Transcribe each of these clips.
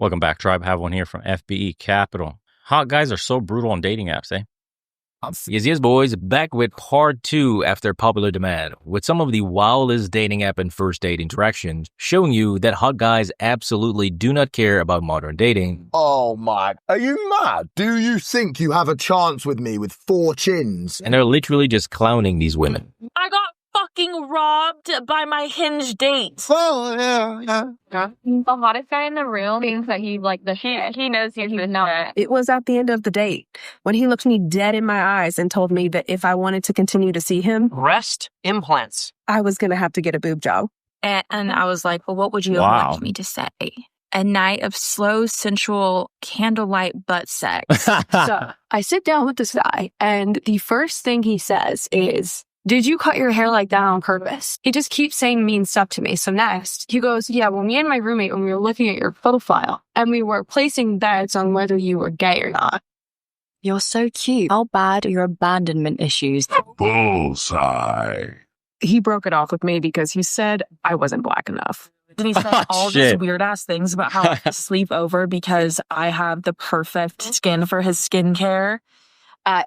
Welcome back, Tribe. Have one here from FBE Capital. Hot guys are so brutal on dating apps, eh? Yes, boys. Back with part 2 after popular demand, with some of the wildest dating app and first date interactions, showing you that hot guys absolutely do not care about modern dating. Oh my, are you mad? Do you think you have a chance with me with 4 chins? And they're literally just clowning these women. I got fucking robbed by my Hinge date. Oh, yeah. The hottest guy in the room thinks that he knows he would know it. It was at the end of the date when he looked me dead in my eyes and told me that if I wanted to continue to see him, breast implants, I was going to have to get a boob job. And I was like, well, what would you Wow. like me to say? A night of slow, sensual, candlelight butt sex. So I sit down with this guy, and the first thing he says is, "Did you cut your hair like that on purpose?" He just keeps saying mean stuff to me. So next, he goes, "Yeah, well, me and my roommate, when we were looking at your profile, and we were placing bets on whether you were gay or not." You're so cute. How bad are your abandonment issues? Bullseye. He broke it off with me because he said I wasn't black enough. And he said all Shit. these weird ass things about how I sleep over because I have the perfect skin for his skincare.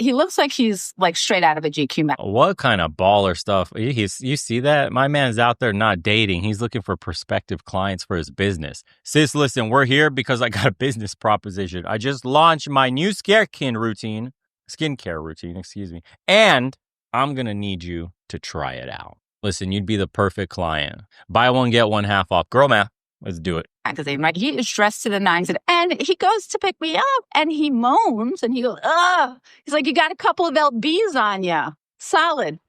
He looks like he's like straight out of a GQ mag. What kind of baller stuff? You see that? My man's out there not dating. He's looking for prospective clients for his business. Sis, listen, we're here because I got a business proposition. I just launched my new skincare routine, excuse me. And I'm going to need you to try it out. Listen, you'd be the perfect client. Buy one, get one half off. Girl math. Let's do it. Like, he is dressed to the nines, and he goes to pick me up, and he moans, and he goes, "Ugh." He's like, "You got a couple of LBs on ya. Solid."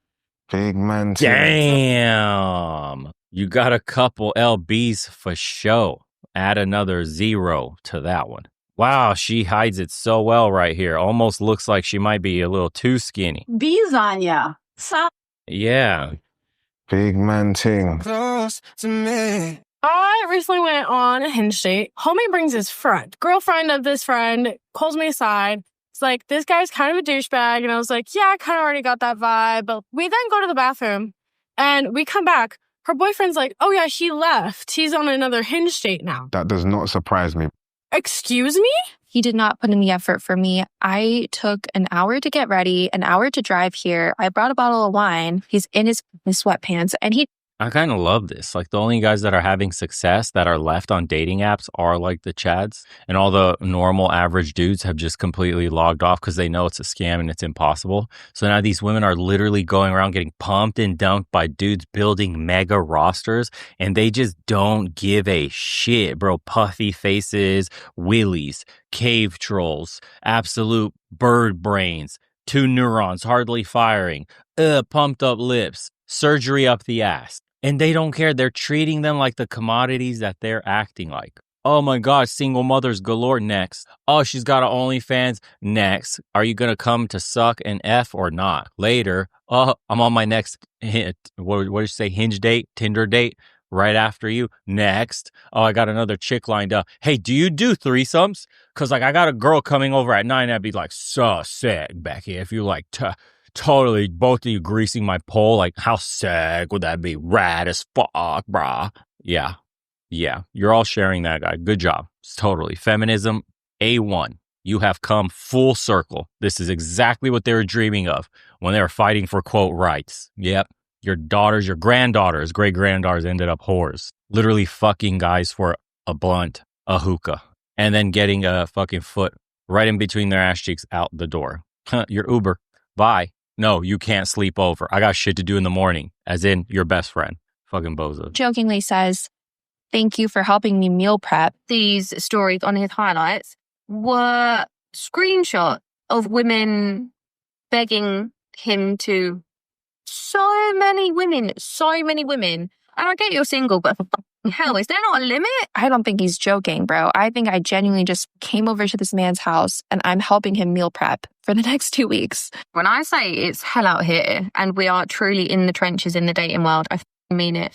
Big man. Damn. You got a couple LBs for show. Add another 0 to that one. Wow, she hides it so well right here. Almost looks like she might be a little too skinny. Bees on ya. Solid. Yeah. Big man ting. Close to me. I recently went on a Hinge date. Homie brings his friend. Girlfriend of this friend calls me aside. It's like, this guy's kind of a douchebag. And I was like, yeah, I kind of already got that vibe. But we then go to the bathroom and we come back. Her boyfriend's like, oh yeah, he left. He's on another Hinge date now. That does not surprise me. Excuse me? He did not put in the effort for me. I took an hour to get ready, an hour to drive here. I brought a bottle of wine. He's in his sweatpants, and I kind of love this. Like, the only guys that are having success that are left on dating apps are like the Chads, and all the normal average dudes have just completely logged off because they know it's a scam and it's impossible. So now these women are literally going around getting pumped and dunked by dudes building mega rosters, and they just don't give a shit, bro. Puffy faces, willies, cave trolls, absolute bird brains, 2 neurons hardly firing, pumped up lips, surgery up the ass. And they don't care. They're treating them like the commodities that they're acting like. Oh my God, single mothers galore. Next. Oh, she's got an OnlyFans. Next. Are you going to come to suck and F or not? Later. Oh, I'm on my next hit. What did you say? Hinge date? Tinder date? Right after you. Next. Oh, I got another chick lined up. Hey, do you do threesomes? Because like I got a girl coming over at 9. I'd be like, so sick, Becky. If you like totally, both of you greasing my pole, like, how sick would that be? Rad as fuck, brah. Yeah. You're all sharing that guy. Good job. It's totally. Feminism, A1. You have come full circle. This is exactly what they were dreaming of when they were fighting for, quote, rights. Yep. Your daughters, your granddaughters, great-granddaughters ended up whores. Literally fucking guys for a blunt, a hookah, and then getting a fucking foot right in between their ass cheeks out the door. Your Uber. Bye. No, you can't sleep over. I got shit to do in the morning, as in your best friend. Fucking bozo. jokingly says, "Thank you for helping me meal prep." These stories on his highlights were screenshots of women begging him to. So many women. And I get you're single, but for fucking hell, is there not a limit? I don't think he's joking, bro. I think I genuinely just came over to this man's house and I'm helping him meal prep for the next 2 weeks. When I say it's hell out here, and we are truly in the trenches in the dating world, I mean it.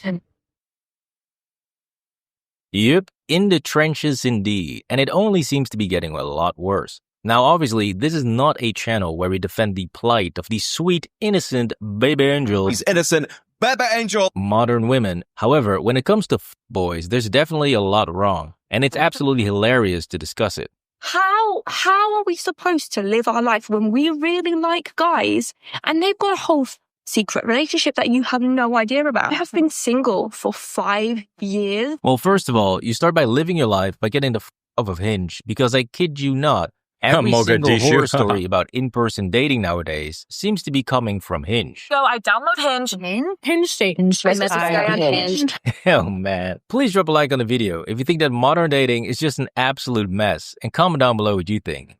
Yep, in the trenches indeed, and it only seems to be getting a lot worse. Now, obviously, this is not a channel where we defend the plight of these sweet, innocent baby angels. These innocent baby angel. Modern women. However, when it comes to boys, there's definitely a lot wrong. And it's absolutely hilarious to discuss it. How are we supposed to live our life when we really like guys and they've got a whole secret relationship that you have no idea about? I have been single for 5 years. Well, first of all, you start by living your life by getting the off of Hinge, because I kid you not, every single Mogadishu. horror story about in-person dating nowadays seems to be coming from Hinge. So I download Hinge. Hinge date. I met this guy on Hinge. Oh man. Please drop a like on the video if you think that modern dating is just an absolute mess, and comment down below what you think.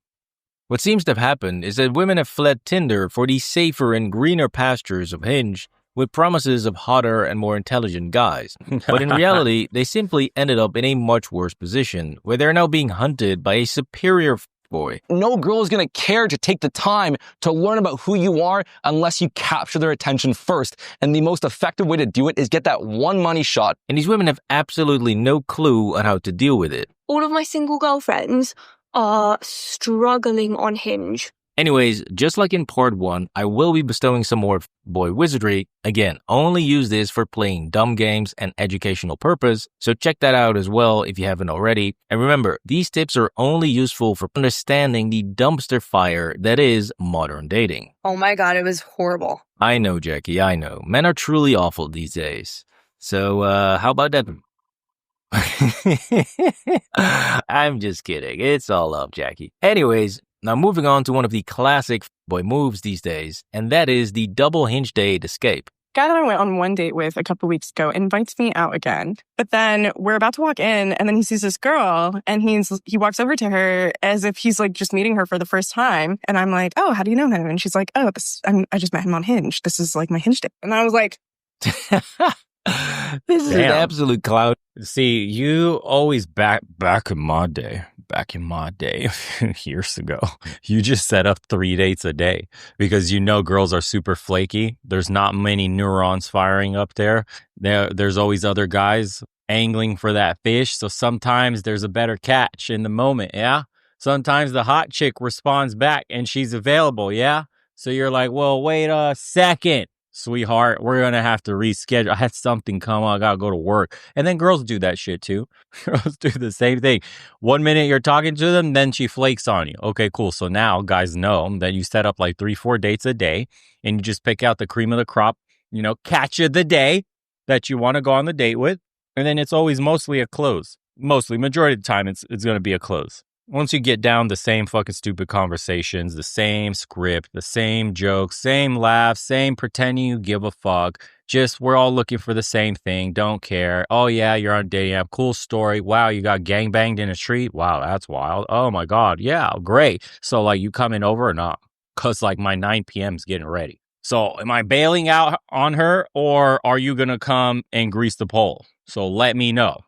What seems to have happened is that women have fled Tinder for the safer and greener pastures of Hinge, with promises of hotter and more intelligent guys. But in reality, they simply ended up in a much worse position, where they're now being hunted by a superior boy. No girl is going to care to take the time to learn about who you are unless you capture their attention first. And the most effective way to do it is get that one money shot. And these women have absolutely no clue on how to deal with it. All of my single girlfriends are struggling on Hinge. Anyways, just like in part 1, I will be bestowing some more boy wizardry. Again, only use this for playing dumb games and educational purpose, so check that out as well if you haven't already. And remember, these tips are only useful for understanding the dumpster fire that is modern dating. Oh my God, it was horrible. I know, Jackie, I know. Men are truly awful these days. So, how about that? I'm just kidding. It's all up, Jackie. Anyways, now moving on to one of the classic boy moves these days, and that is the double Hinge date escape. Guy that I went on one date with a couple weeks ago invites me out again, but then we're about to walk in, and then he sees this girl, and he walks over to her as if he's like just meeting her for the first time, and I'm like, "Oh, how do you know him?" And she's like, "Oh, I just met him on Hinge. This is like my Hinge date." And I was like, This is an absolute cloud. See, you always back in my day, years ago, you just set up 3 dates a day because you know girls are super flaky. There's not many neurons firing up there. There's always other guys angling for that fish. So sometimes there's a better catch in the moment. Yeah. Sometimes the hot chick responds back and she's available. Yeah. So you're like, well, wait a second. Sweetheart, we're going to have to reschedule. I had something come on. I got to go to work. And then girls do that shit too. Girls do the same thing. 1 minute you're talking to them, then she flakes on you. Okay, cool. So now guys know that you set up like 3-4 dates a day and you just pick out the cream of the crop, catch of the day that you want to go on the date with. And then it's always mostly a close. Majority of the time, it's going to be a close. Once you get down the same fucking stupid conversations, the same script, the same jokes, same laughs, same pretending you give a fuck. Just we're all looking for the same thing. Don't care. Oh yeah, you're on a dating app. Cool story. Wow, you got gangbanged in a street. Wow, that's wild. Oh my God. Yeah, great. So like you coming over or not? Cause like my 9 p.m. is getting ready. So am I bailing out on her or are you going to come and grease the pole? So let me know.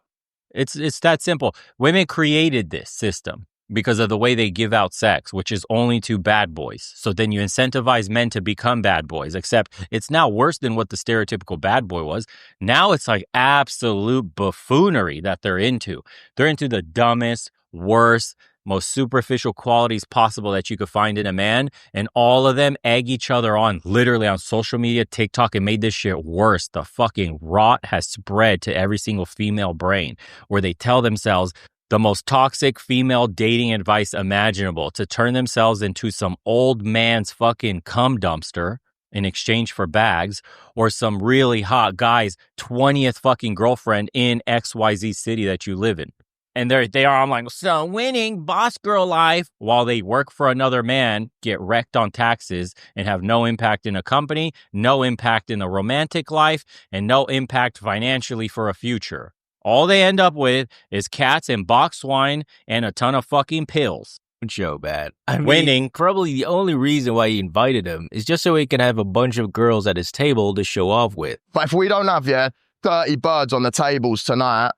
It's that simple. Women created this system because of the way they give out sex, which is only to bad boys. So then you incentivize men to become bad boys, except it's now worse than what the stereotypical bad boy was. Now it's like absolute buffoonery that they're into. They're into the dumbest, worst, most superficial qualities possible that you could find in a man. And all of them egg each other on literally on social media, TikTok, and made this shit worse. The fucking rot has spread to every single female brain where they tell themselves the most toxic female dating advice imaginable to turn themselves into some old man's fucking cum dumpster in exchange for bags or some really hot guy's 20th fucking girlfriend in XYZ city that you live in. And they are, I'm like, so winning boss girl life while they work for another man, get wrecked on taxes and have no impact in a company, no impact in a romantic life, and no impact financially for a future. All they end up with is cats and boxed wine and a ton of fucking pills. Joe bad. Winning. Probably the only reason why he invited him is just so he can have a bunch of girls at his table to show off with. But if we don't have 30 birds on the tables tonight,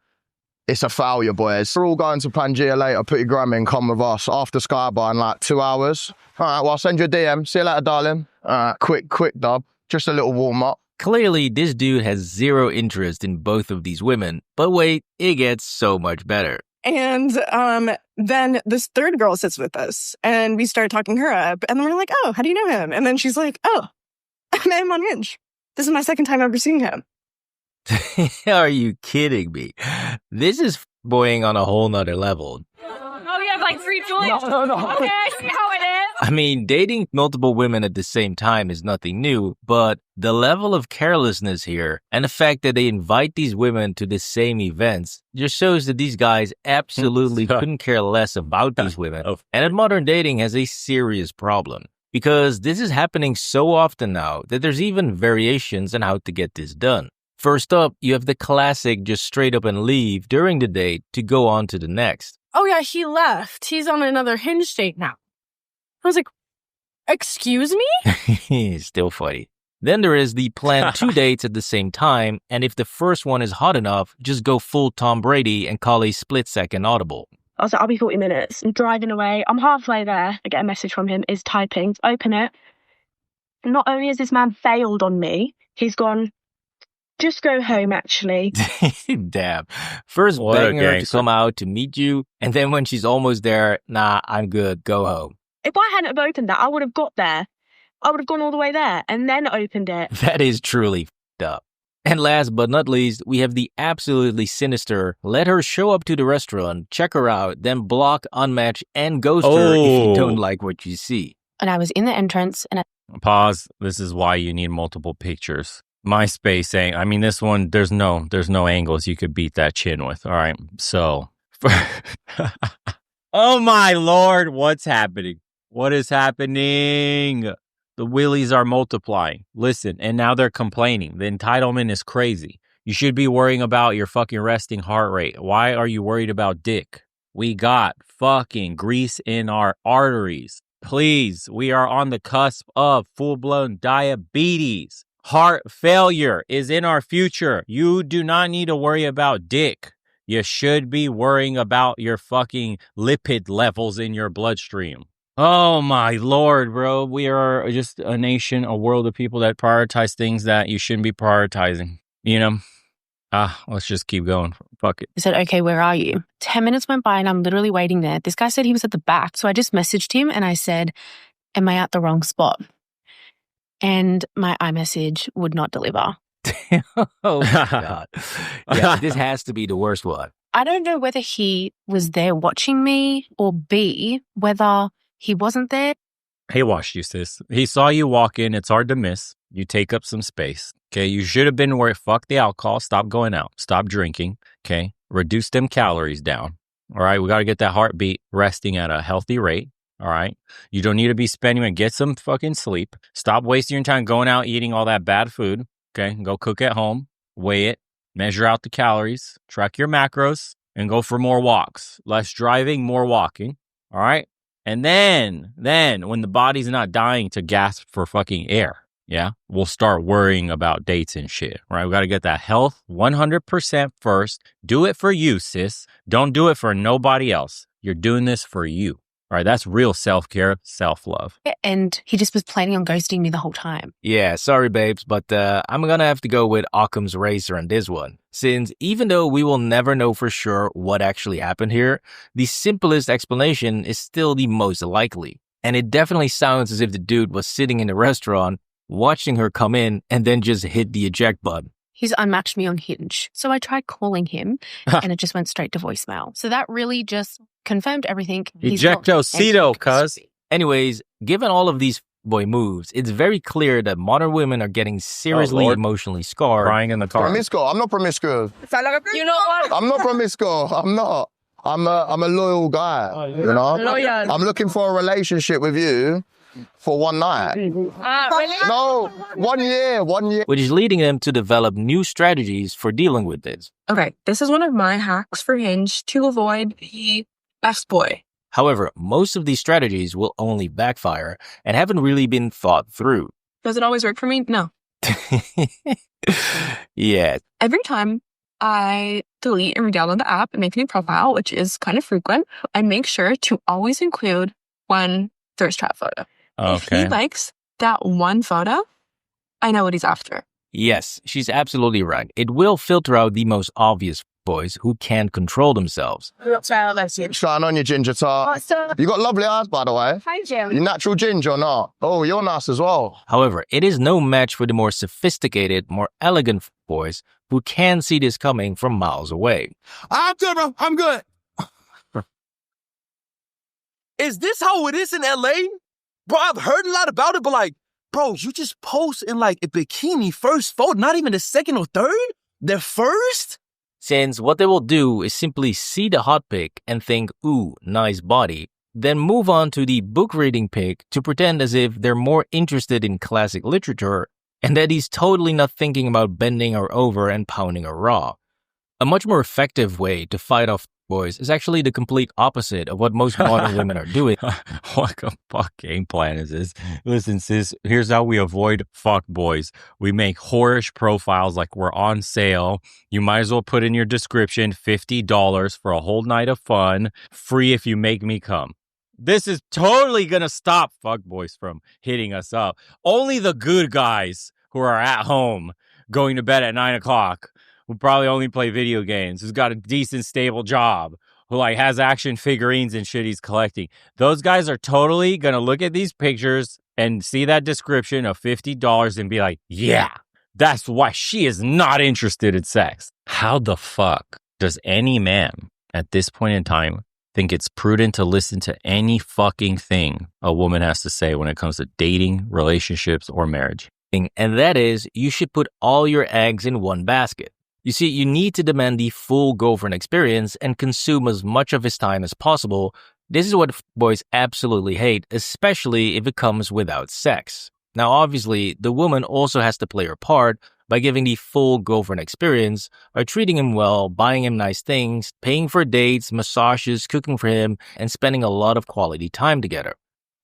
it's a failure, boys. We're all going to Pangea later. Put your gram in, come with us. After Skybar in like 2 hours. All right, well, I'll send you a DM. See you later, darling. All right, quick, dub. Just a little warm-up. Clearly, this dude has zero interest in both of these women. But wait, it gets so much better. And then this third girl sits with us, and we start talking her up, and then we're like, oh, how do you know him? And then she's like, oh, I met him on Hinge. This is my second time ever seeing him. Are you kidding me? This is boying on a whole nother level. Oh, you have like 3 joints? No. Okay, I see how it is. I mean, dating multiple women at the same time is nothing new, but the level of carelessness here and the fact that they invite these women to the same events just shows that these guys absolutely couldn't care less about these women, and that modern dating has a serious problem. Because this is happening so often now that there's even variations on how to get this done. First up, you have the classic just straight up and leave during the date to go on to the next. Oh yeah, he left. He's on another Hinge date now. I was like, excuse me? Still funny. Then there is the plan 2 dates at the same time, and if the first one is hot enough, just go full Tom Brady and call a split-second audible. I was like, I'll be 40 minutes. I'm driving away. I'm halfway there. I get a message from him. Is typing. Open it. Not only has this man failed on me, he's gone, just go home, actually. Damn. First begging her to come out to meet you, and then when she's almost there, nah, I'm good, go home. If I hadn't have opened that, I would have got there. I would have gone all the way there and then opened it. That is truly f***ed up. And last but not least, we have the absolutely sinister, let her show up to the restaurant, check her out, then block, unmatch, and ghost her if you don't like what you see. And I was in the entrance and Pause. This is why you need multiple pictures. MySpace saying, I mean, this one, there's no angles you could beat that chin with. All right. So, oh my Lord, what's happening? What is happening? The willies are multiplying. Listen, and now they're complaining. The entitlement is crazy. You should be worrying about your fucking resting heart rate. Why are you worried about dick? We got fucking grease in our arteries. Please, we are on the cusp of full-blown diabetes. Heart failure is in our future. You do not need to worry about dick. You should be worrying about your fucking lipid levels in your bloodstream. Oh my Lord, bro. We are just a nation, a world of people that prioritize things that you shouldn't be prioritizing. You know? Let's just keep going. Fuck it. I said, okay, where are you? 10 minutes went by and I'm literally waiting there. This guy said he was at the back. So I just messaged him and I said, am I at the wrong spot? And my iMessage would not deliver. Oh my God. Yeah, this has to be the worst one. I don't know whether he was there watching me or B, whether he wasn't there. He watched you, sis. He saw you walk in. It's hard to miss. You take up some space. Okay. You should have been where fuck the alcohol. Stop going out. Stop drinking. Okay. Reduce them calories down. All right. We got to get that heartbeat resting at a healthy rate. All right. You don't need to be spending it. Get some fucking sleep. Stop wasting your time going out eating all that bad food. Okay. Go cook at home. Weigh it. Measure out the calories. Track your macros and go for more walks. Less driving, more walking. All right. And then when the body's not dying to gasp for fucking air, yeah, we'll start worrying about dates and shit, right? We got to get that health 100% first. Do it for you, sis. Don't do it for nobody else. You're doing this for you. All right, that's real self-care, self-love. And he just was planning on ghosting me the whole time. Yeah, sorry, babes, but I'm going to have to go with Occam's razor on this one. Since even though we will never know for sure what actually happened here, the simplest explanation is still the most likely. And it definitely sounds as if the dude was sitting in the restaurant, watching her come in, and then just hit the eject button. He's unmatched me on Hinge. So I tried calling him and it just went straight to voicemail. So that really just confirmed everything. Ejectocito, cuz. Anyways, given all of these boy moves, it's very clear that modern women are getting seriously emotionally scarred. Crying in the car. Promiscuous. I'm not promiscuous. You know what? I'm not promiscuous. I'm not. I'm a loyal guy. You know? Loyal. I'm looking for a relationship with you for one night. Really? No, 1 year. Which is leading them to develop new strategies for dealing with this. Okay, this is one of my hacks for Hinge to avoid the best boy. However, most of these strategies will only backfire and haven't really been thought through. Does it always work for me? No. Yeah. Every time I delete and re-download the app and make a new profile, which is kind of frequent, I make sure to always include one thirst trap photo. If he likes that one photo, I know what he's after. Yes, she's absolutely right. It will filter out the most obvious boys who can't control themselves. What's going on, you ginger tart? You got lovely eyes, by the way. Hi, Jim. You natural ginger or not? Oh, you're nice as well. However, it is no match for the more sophisticated, more elegant boys who can see this coming from miles away. I'm good, bro. I'm good. Is this how it is in LA? Bro, I've heard a lot about it, but like, bro, you just post in like a bikini first photo, not even the second or third? The first? Since what they will do is simply see the hot pic and think, ooh, nice body, then move on to the book reading pic to pretend as if they're more interested in classic literature and that he's totally not thinking about bending her over and pounding her raw. A much more effective way to fight off boys is actually the complete opposite of what most modern women are doing. What the fuck game plan is this? Listen, sis, here's how we avoid fuck boys. We make whorish profiles like we're on sale. You might as well put in your description $50 for a whole night of fun, free if you make me come. This is totally gonna stop fuckboys from hitting us up. Only the good guys who are at home going to bed at 9 o'clock, who probably only play video games, who's got a decent, stable job, who like has action figurines and shit he's collecting. Those guys are totally gonna look at these pictures and see that description of $50 and be like, yeah, that's why she is not interested in sex. How the fuck does any man at this point in time think it's prudent to listen to any fucking thing a woman has to say when it comes to dating, relationships, or marriage? And that is, you should put all your eggs in one basket. You see, you need to demand the full girlfriend experience and consume as much of his time as possible. This is what boys absolutely hate, especially if it comes without sex. Now, obviously, the woman also has to play her part by giving the full girlfriend experience, by treating him well, buying him nice things, paying for dates, massages, cooking for him, and spending a lot of quality time together.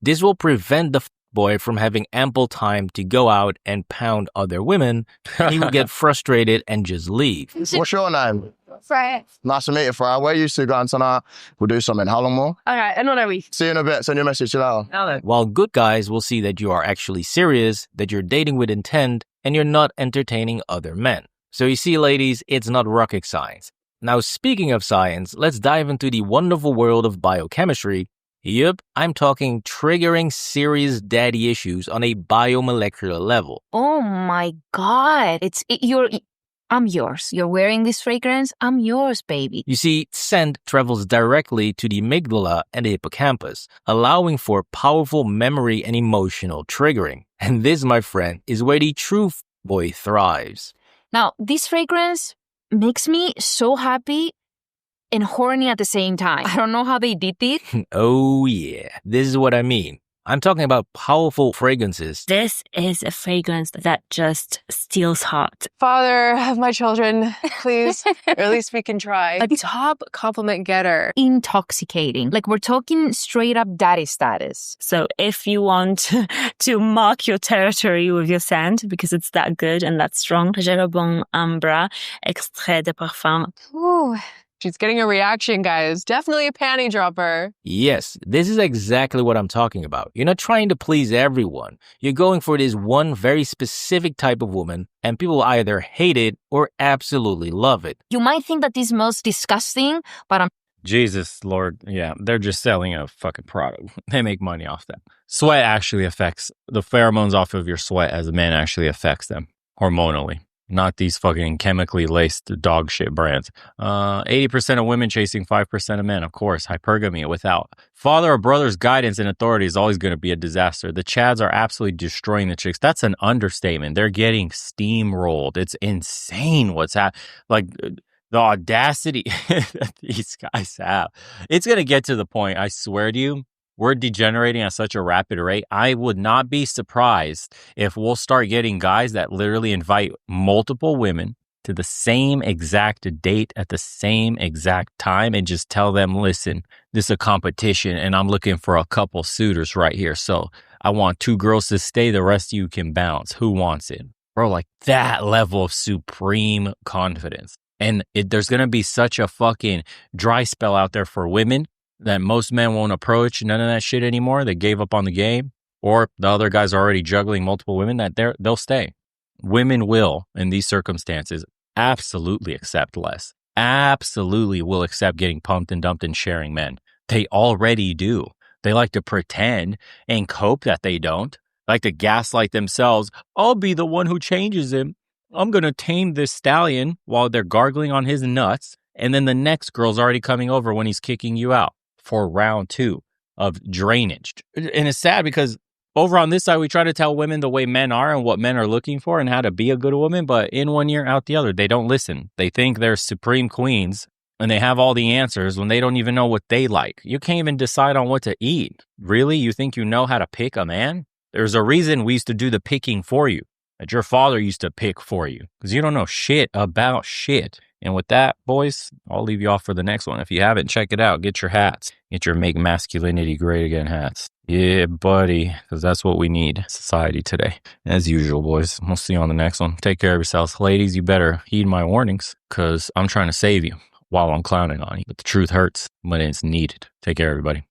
This will prevent the boy from having ample time to go out and pound other women. He will get frustrated and just leave. What's your name? Freya. Nice to meet you, Freya. Where are you two going tonight? We'll do something. How long more? Okay, another week. See you in a bit. Send you a message later. While good guys will see that you are actually serious, that you're dating with intent, and you're not entertaining other men. So you see, ladies, it's not rocket science. Now, speaking of science, let's dive into the wonderful world of biochemistry. Yep, I'm talking triggering serious daddy issues on a biomolecular level. Oh my God. I'm yours. You're wearing this fragrance. I'm yours, baby. You see, scent travels directly to the amygdala and the hippocampus, allowing for powerful memory and emotional triggering. And this, my friend, is where the true boy thrives. Now, this fragrance makes me so happy and horny at the same time. I don't know how they did this. Oh yeah, this is what I mean. I'm talking about powerful fragrances. This is a fragrance that just steals heart. Father of my children, please. Or at least we can try. A top compliment getter. Intoxicating. Like we're talking straight up daddy status. So if you want to mark your territory with your scent, because it's that good and that strong, Jeroboam Ambra, extrait de parfum. Ooh. She's getting a reaction, guys. Definitely a panty dropper. Yes, this is exactly what I'm talking about. You're not trying to please everyone. You're going for this one very specific type of woman, and people either hate it or absolutely love it. You might think that this smells disgusting, but I'm... Jesus, Lord. Yeah, they're just selling a fucking product. They make money off that. Sweat actually affects, the pheromones off of your sweat as a man actually affects them hormonally. Not these fucking chemically laced dog shit brands. 80% of women chasing 5% of men, of course. Hypergamy without. Father or brother's guidance and authority is always going to be a disaster. The Chads are absolutely destroying the chicks. That's an understatement. They're getting steamrolled. It's insane what's happening. Like, the audacity that these guys have. It's going to get to the point, I swear to you, we're degenerating at such a rapid rate. I would not be surprised if we'll start getting guys that literally invite multiple women to the same exact date at the same exact time and just tell them, listen, this is a competition and I'm looking for a couple suitors right here. So I want 2 girls to stay. The rest of you can bounce. Who wants it? Bro, like that level of supreme confidence. And there's going to be such a fucking dry spell out there for women that most men won't approach, none of that shit anymore. They gave up on the game, or the other guys are already juggling multiple women, that they'll stay. Women will, in these circumstances, absolutely accept less. Absolutely will accept getting pumped and dumped and sharing men. They already do. They like to pretend and cope that they don't. Like to gaslight themselves. I'll be the one who changes him. I'm going to tame this stallion while they're gargling on his nuts. And then the next girl's already coming over when he's kicking you out for round 2 of drainage. And it's sad because over on this side, we try to tell women the way men are and what men are looking for and how to be a good woman. But in one ear, out the other, they don't listen. They think they're supreme queens and they have all the answers when they don't even know what they like. You can't even decide on what to eat. Really? You think you know how to pick a man? There's a reason we used to do the picking for you, that your father used to pick for you, because you don't know shit about shit. And with that, boys, I'll leave you off for the next one. If you haven't, check it out. Get your hats. Get your Make Masculinity Great Again hats. Yeah, buddy, because that's what we need in society today. As usual, boys, we'll see you on the next one. Take care of yourselves. Ladies, you better heed my warnings, because I'm trying to save you while I'm clowning on you. But the truth hurts when it's needed. Take care, everybody.